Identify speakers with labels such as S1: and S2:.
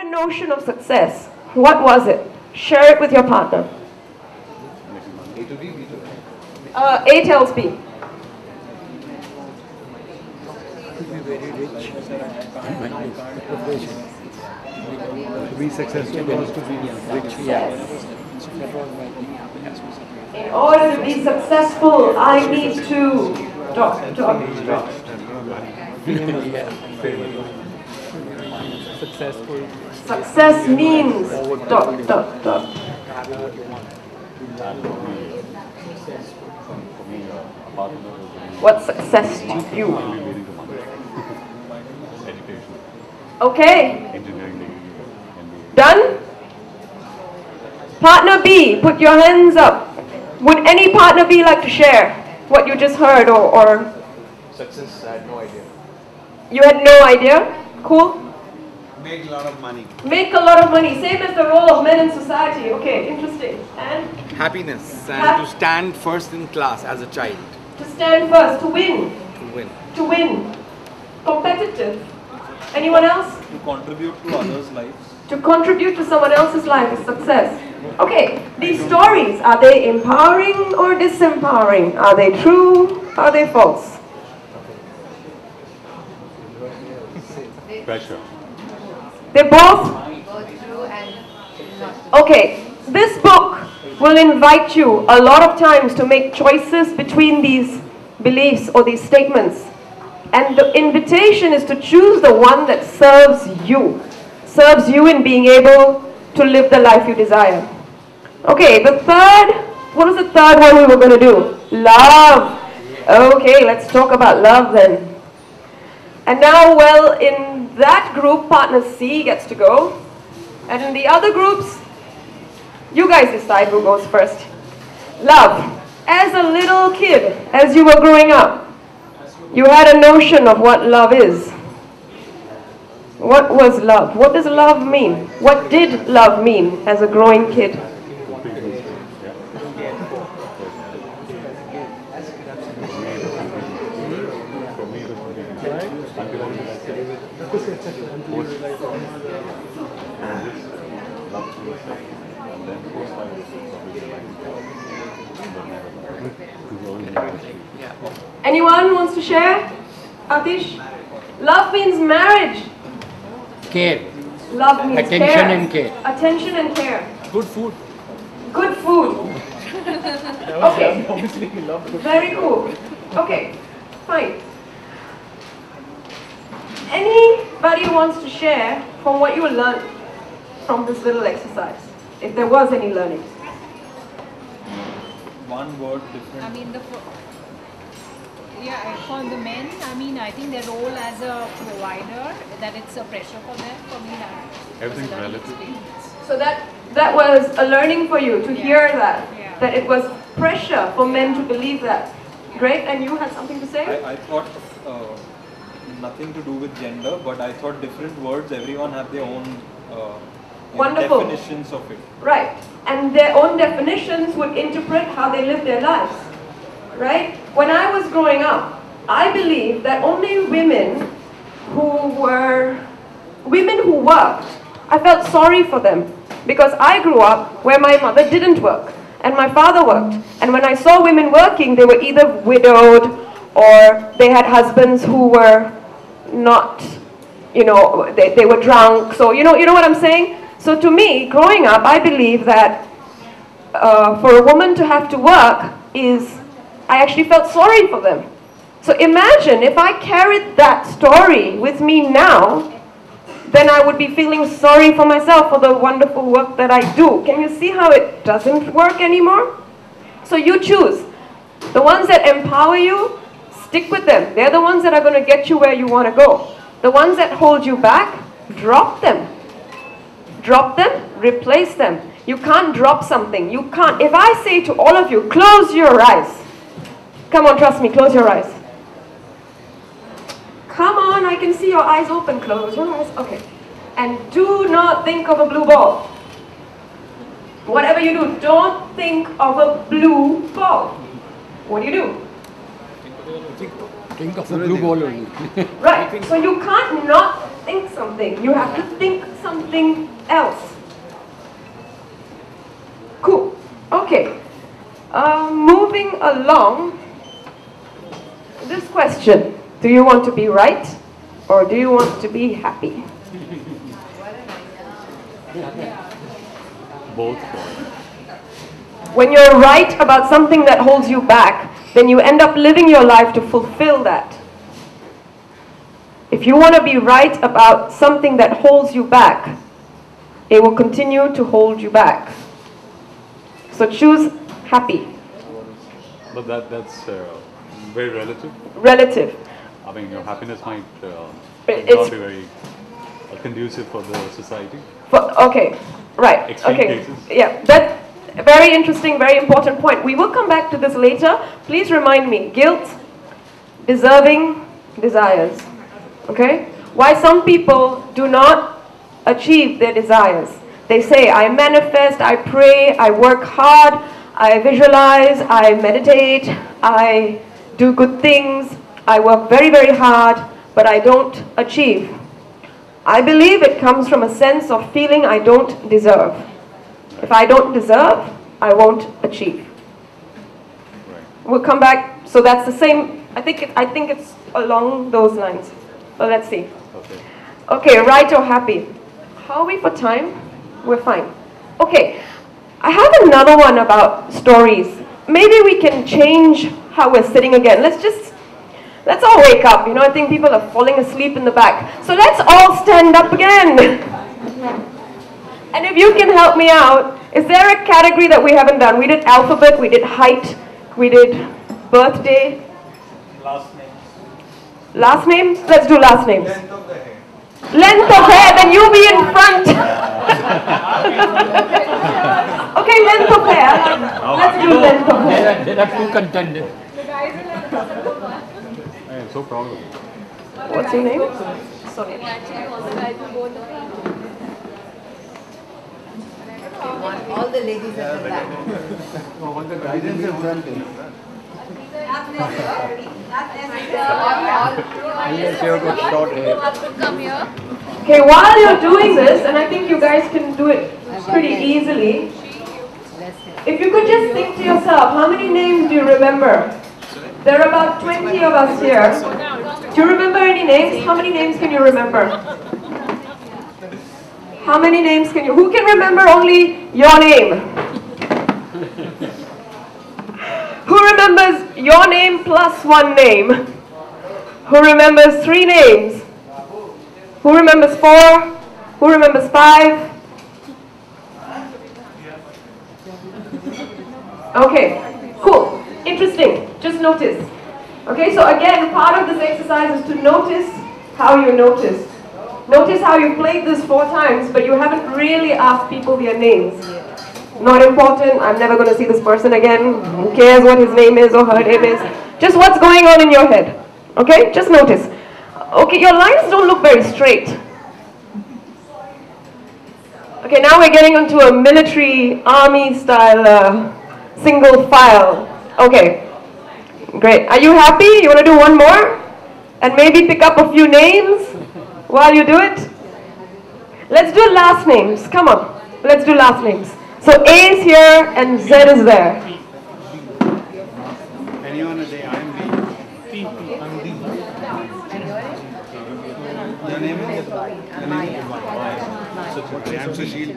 S1: a notion of success. What was it? Share it with your partner.
S2: A to B, B to
S1: A tells B.
S3: To be very rich. To be successful was to be rich.
S1: Yes. In order to be successful, I need to dot.
S3: Successful.
S1: Success means dot. What's success to you? Okay. Done? Partner B, put your hands up. Would any partner B like to share what you just heard or
S2: Success, I had no idea.
S1: you had no idea? Cool?
S2: Make a lot of money.
S1: Make a lot of money. Same as the role of men in society. Okay, interesting. And
S4: Happiness and to stand first in class as a child.
S1: to stand first, to win.
S4: To win.
S1: To win. Competitive. Anyone else?
S5: To contribute to others' lives.
S1: To contribute to someone else's life is success. Okay, these stories, are they empowering or disempowering? Are they true? Are they false?
S6: Pressure.
S1: They're both? Okay, this book will invite you a lot of times to make choices between these beliefs or these statements. And the invitation is to choose the one that serves you in being able to live the life you desire. Okay, the third, what was the third one we were going to do? Love. Okay, let's talk about love then. And now, well, in that group, partner C gets to go. And in the other groups, you guys decide who goes first. Love. As a little kid, as you were growing up, you had a notion of what love is. What was love? What does love mean? What did love mean as a growing kid? Anyone wants to share? Atish? Love means marriage.
S3: Care.
S1: Love means
S3: Attention
S1: care.
S3: and care.
S1: Attention and care.
S3: Good food.
S1: Good food. Okay.
S3: Obviously, we love good
S1: Very cool. Okay, fine. Anybody wants to share from what you learned from this little exercise? If there was any learning.
S5: One word different.
S7: I mean, for the men, I think their role as a provider, that it's a pressure for them. For me, that
S6: Everything's
S7: was a learning
S6: relative.
S7: experience.
S1: So that was a learning for you to hear that.
S7: Yeah.
S1: That it was pressure for men to believe that. Great, and you had something to say?
S5: I thought nothing to do with gender, but I thought different words, everyone have their own
S1: Wonderful.
S5: definitions of it.
S1: Right. And their own definitions would interpret how they live their lives. Right? When I was growing up, I believed that only women who worked, I felt sorry for them. Because I grew up where my mother didn't work and my father worked. And when I saw women working, they were either widowed or they had husbands who were not, they were drunk. So, you know what I'm saying? So to me, growing up, I believe that for a woman to have to work I actually felt sorry for them. So imagine if I carried that story with me now, then I would be feeling sorry for myself for the wonderful work that I do. Can you see how it doesn't work anymore? So you choose. The ones that empower you, stick with them. They're the ones that are going to get you where you want to go. The ones that hold you back, drop them. Drop them, replace them. You can't drop something. You can't. If I say to all of you, close your eyes. Come on, trust me, close your eyes. Come on, I can see your eyes open. Close your eyes. Okay. And do not think of a blue ball. Whatever you do, don't think of a blue ball. What do?
S3: Think of the blue ball only.
S1: Right. So you can't not think something. You have to think something else. Cool. Okay. Moving along. This question. Do you want to be right or do you want to be happy?
S6: Both.
S1: When you're right about something that holds you back, then you end up living your life to fulfill that. If you want to be right about something that holds you back, it will continue to hold you back. So choose happy.
S6: But that's very relative.
S1: Relative.
S6: I mean, your happiness might
S1: It's-
S6: not be very conducive for the society.
S1: Okay, right.
S6: Extreme
S1: Okay,
S6: cases.
S1: yeah, that's a very interesting, very important point. We will come back to this later. Please remind me, guilt, deserving, desires. Okay? Why some people do not achieve their desires. They say, I manifest, I pray, I work hard, I visualize, I meditate, I do good things, I work very, very hard, but I don't achieve. I believe it comes from a sense of feeling I don't deserve. If I don't deserve, I won't achieve. We'll come back. So that's the same. I think it's along those lines. Well, let's see.
S6: Okay.
S1: Okay, right or happy? How are we for time? We're fine. Okay, I have another one about stories. Maybe we can change how we're sitting again. Let's all wake up. You know, I think people are falling asleep in the back. So let's all stand up again. And if you can help me out, is there a category that we haven't done? We did alphabet, we did height, we did birthday.
S5: Last names.
S1: Last names? Let's do last names.
S2: Length of the hair.
S1: Length of hair, then you be in front. Okay, length of hair. Let's do length of hair.
S3: There are two contenders.
S6: I am so proud of you.
S1: What's your name? Sorry.
S8: All the ladies at the back.
S3: All the guidance in front. Unless you have got short hair.
S1: Okay, while you're doing this, and I think you guys can do it pretty easily, if you could just think to yourself, how many names do you remember? There are about 20 of us here. Do you remember any names? How many names can you remember? How many names can you? Who can remember only your name? Who remembers your name plus one name? Who remembers 3 names? Who remembers 4? Who remembers 5? Okay, cool. Interesting. Just notice. Okay, so again, part of this exercise is to notice how you notice. Notice how you played this 4 times, but you haven't really asked people their names. Not important. I'm never going to see this person again. Who cares what his name is or her name is? Just what's going on in your head. Okay, just notice. Okay, your lines don't look very straight. Okay, now we're getting into a military, army style single file. Okay, great. Are you happy? You want to do one more? And maybe pick up a few names while you do it? Let's do last names. Come on, let's do last names. So A is here and Z is there.
S2: Anyone a day, I am B. Your name is? Your name is? I am Sushil.